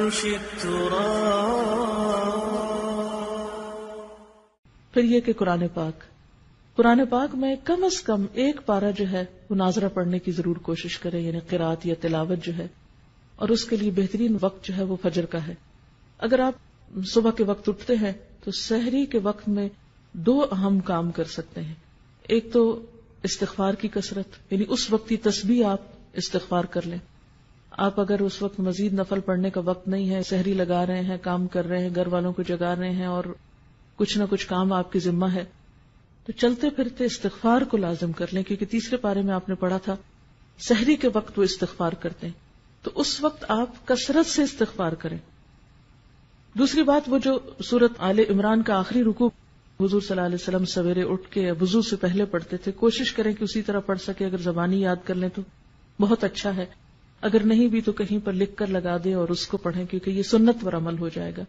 فرش التراب. پھر یہ کہ قرآن پاک میں کم از کم ایک پارہ جو ہے وہ ناظرہ پڑھنے کی ضرور کوشش کرے، یعنی قرات یا تلاوت جو ہے، اور اس کے لیے بہترین وقت جو ہے وہ فجر کا ہے. اگر آپ صبح کے وقت اٹھتے ہیں تو سحری کے وقت میں 2 اہم کام کر سکتے ہیں. ایک تو استغفار کی کثرت، یعنی اس وقت تسبیح آپ استغفار کر لیں. آپ اگر اس وقت مزید نفل پڑھنے کا وقت نہیں ہے، سحری لگا رہے ہیں، کام کر رہے ہیں، گھر والوں کو جگا رہے ہیں اور کچھ نہ کچھ کام آپ کی ذمہ ہے، تو چلتے پھرتے استغفار کو لازم کر لیں، کیونکہ تیسرے پارے میں آپ نے پڑھا تھا سحری کے وقت وہ استغفار کرتے ہیں، تو اس وقت آپ کثرت سے استغفار کریں. دوسری بات، وہ جو سورت آل عمران کا آخری رکوع حضور صلی اللہ علیہ وسلم سویرے اٹھ کے وضو سے پہلے پڑھتے تھے، کوشش کریں کہ اسی طرح پڑھ سکے. اگر زبانی یاد کر لیں تو بہت اچھا ہے، اگر نہیں بھی تو کہیں پر لکھ کر لگا دیں اور اس کو پڑھیں، کیونکہ یہ سنت پر عمل ہو جائے گا.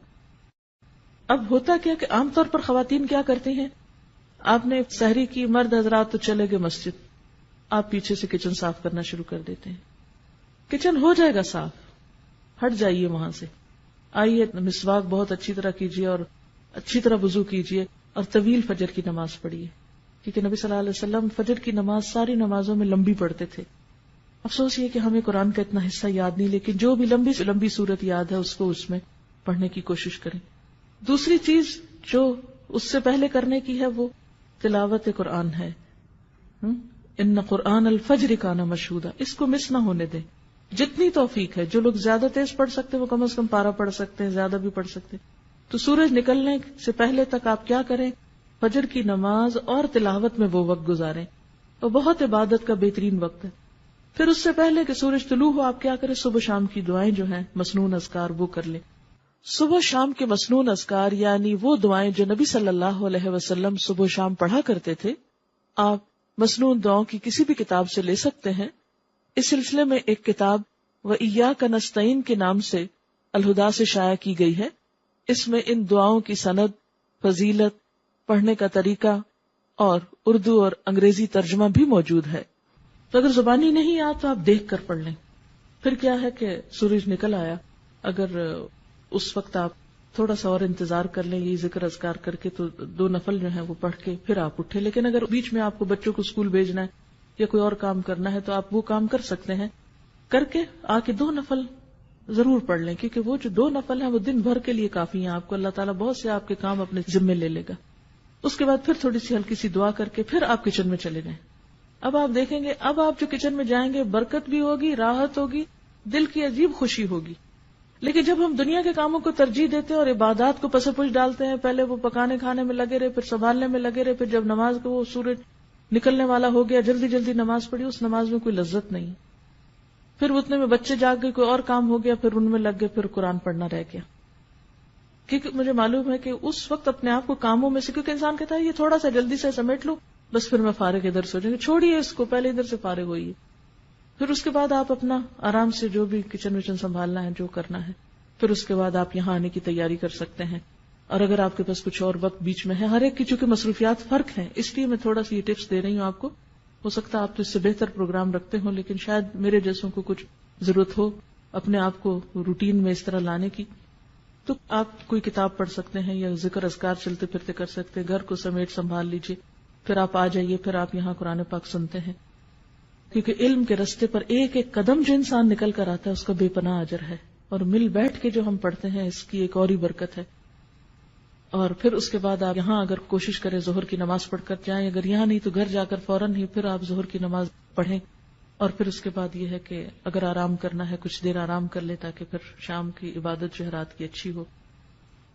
اب ہوتا کیا کہ عام طور پر خواتین کیا کرتی ہیں، آپ نے سحری کی، مرد حضرات تو چلے گئے مسجد، آپ پیچھے سے کچن صاف کرنا شروع کر دیتے ہیں. کچن ہو جائے گا صاف، ہٹ جائیے وہاں سے، آئیے مسواک بہت اچھی طرح کیجیے اور اچھی طرح وضو کیجیے اور طویل فجر کی نماز پڑھیے، کیونکہ نبی صلی اللہ علیہ وسلم فجر کی نماز ساری نمازوں میں لمبی پڑھتے تھے. افسوس یہ کہ ہمیں قرآن کا اتنا حصہ یاد نہیں، لیکن جو بھی لمبی سے لمبی صورت یاد ہے اس کو اس میں پڑھنے کی کوشش کریں. دوسری چیز جو اس سے پہلے کرنے کی ہے وہ تلاوت قرآن ہے. ان قرآن الفجر کان مشہودا، اس کو مس نہ ہونے دیں. جتنی توفیق ہے، جو لوگ زیادہ تیز پڑھ سکتے وہ کم از کم پارہ پڑھ سکتے ہیں، زیادہ بھی پڑھ سکتے ہیں. تو سورج نکلنے سے پہلے تک آپ کیا کریں، فجر کی نماز اور تلاوت میں وہ وقت گزاریں، اور بہت عبادت کا بہترین وقت ہے. پھر اس سے پہلے کہ سورج طلوع ہو آپ کیا کریں، صبح شام کی دعائیں جو ہیں مسنون اذکار وہ کر لیں. صبح شام کے مسنون اذکار یعنی وہ دعائیں جو نبی صلی اللہ علیہ وسلم صبح شام پڑھا کرتے تھے، آپ مسنون دعاؤں کی کسی بھی کتاب سے لے سکتے ہیں. اس سلسلے میں ایک کتاب وَإِيَّاكَ نَسْتَعِينُ کے نام سے الہدا سے شائع کی گئی ہے. اس میں ان دعاؤں کی سند، فضیلت، پڑھنے کا طریقہ اور اردو اور انگریزی ترجمہ بھی موجود ہے. تو اگر زبانی نہیں آ تو آپ دیکھ کر پڑھ لیں. پھر کیا ہے کہ سورج نکل آیا، اگر اس وقت آپ تھوڑا سا اور انتظار کر لیں یہ ذکر اذکار کر کے، تو 2 نفل جو ہیں وہ پڑھ کے پھر آپ اٹھے. لیکن اگر بیچ میں آپ کو بچوں کو اسکول بھیجنا ہے یا کوئی اور کام کرنا ہے تو آپ وہ کام کر سکتے ہیں، کر کے آ کے 2 نفل ضرور پڑھ لیں، کیونکہ وہ جو 2 نفل ہیں وہ دن بھر کے لیے کافی ہیں. آپ کو اللہ تعالیٰ بہت سے آپ کے کام اپنے ذمے لے لے گا. اس کے بعد پھر تھوڑی سی ہلکی سی دعا کر کے پھر آپ کچن میں چلے جائیں. اب آپ دیکھیں گے، اب آپ جو کچن میں جائیں گے برکت بھی ہوگی، راحت ہوگی، دل کی عجیب خوشی ہوگی. لیکن جب ہم دنیا کے کاموں کو ترجیح دیتے ہیں اور عبادات کو پس پش ڈالتے ہیں، پہلے وہ پکانے کھانے میں لگے رہے، پھر سنبھالنے میں لگے رہے، پھر جب نماز کو وہ سورج نکلنے والا ہو گیا جلدی جلدی نماز پڑھی، اس نماز میں کوئی لذت نہیں. پھر اتنے میں بچے جاگ گئے، کوئی اور کام ہو گیا، پھر ان میں لگ گئے، پھر قرآن پڑھنا رہ گیا. کیونکہ مجھے معلوم ہے کہ اس وقت اپنے آپ کو کاموں میں سے، کیونکہ انسان کہتا ہے یہ تھوڑا سا جلدی سے سمیٹ لو بس پھر میں فارغ ادھر سے ہو جائیں گے، چھوڑیے اس کو، پہلے ادھر سے فارغ ہوئیے. پھر اس کے بعد آپ اپنا آرام سے جو بھی کچن وچن سنبھالنا ہے جو کرنا ہے، پھر اس کے بعد آپ یہاں آنے کی تیاری کر سکتے ہیں. اور اگر آپ کے پاس کچھ اور وقت بیچ میں ہے، ہر ایک کی چونکہ مصروفیات فرق ہیں، اس لیے میں تھوڑا سی یہ ٹپس دے رہی ہوں آپ کو. ہو سکتا ہے آپ تو اس سے بہتر پروگرام رکھتے ہوں، لیکن شاید میرے جیسوں کو کچھ ضرورت ہو اپنے آپ کو روٹین میں اس طرح لانے کی، تو آپ کوئی کتاب پڑھ سکتے ہیں یا ذکر اذکار چلتے پھرتے کر سکتے ہیں. گھر کو سمیٹ سنبھال لیجیے، پھر آپ آ جائیے، پھر آپ یہاں قرآن پاک سنتے ہیں. کیونکہ علم کے رستے پر ایک ایک قدم جو انسان نکل کر آتا ہے اس کا بے پناہ اجر ہے، اور مل بیٹھ کے جو ہم پڑھتے ہیں اس کی ایک اور ہی برکت ہے. اور پھر اس کے بعد آپ یہاں اگر کوشش کریں ظہر کی نماز پڑھ کر جائیں، اگر یہاں نہیں تو گھر جا کر فوراً ہی پھر آپ ظہر کی نماز پڑھیں. اور پھر اس کے بعد یہ ہے کہ اگر آرام کرنا ہے کچھ دیر آرام کر لے تاکہ پھر شام کی عبادت جو ہے رات کی اچھی ہو.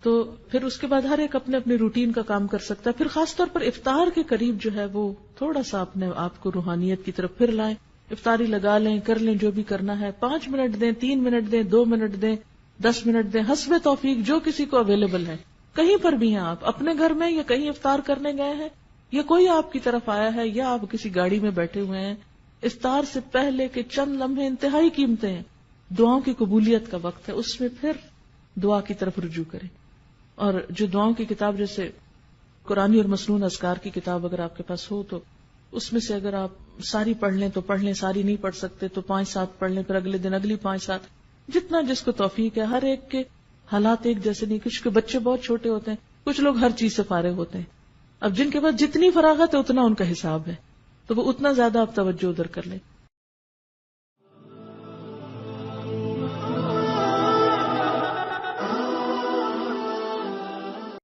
تو پھر اس کے بعد ہر ایک اپنے اپنے روٹین کا کام کر سکتا ہے. پھر خاص طور پر افطار کے قریب جو ہے وہ تھوڑا سا اپنے آپ کو روحانیت کی طرف پھر لائیں، افطاری لگا لیں، کر لیں جو بھی کرنا ہے. 5 منٹ دیں، 3 منٹ دیں، 2 منٹ دیں، 10 منٹ دیں، حسب توفیق جو کسی کو اویلیبل ہے. کہیں پر بھی ہیں آپ، اپنے گھر میں یا کہیں افطار کرنے گئے ہیں یا کوئی آپ کی طرف آیا ہے یا آپ کسی گاڑی میں بیٹھے ہوئے ہیں، افطار سے پہلے کے چند لمحے انتہائی قیمتی ہیں. دعاؤں کی قبولیت کا وقت ہے، اس میں پھر دعا کی طرف رجوع کریں. اور جو دعاؤں کی کتاب جیسے قرآنی اور مسنون اذکار کی کتاب اگر آپ کے پاس ہو تو اس میں سے اگر آپ ساری پڑھ لیں تو پڑھ لیں، ساری نہیں پڑھ سکتے تو 5-7 پڑھ لیں، پھر اگلے دن اگلی 5-7. جتنا جس کو توفیق ہے. ہر ایک کے حالات ایک جیسے نہیں. کچھ کے بچے بہت چھوٹے ہوتے ہیں, کچھ لوگ ہر چیز سے فارغ ہوتے ہیں. اب جن کے پاس جتنی فراغت ہے اتنا ان کا حساب ہے, تو وہ اتنا زیادہ آپ توجہ ادھر کر لیں.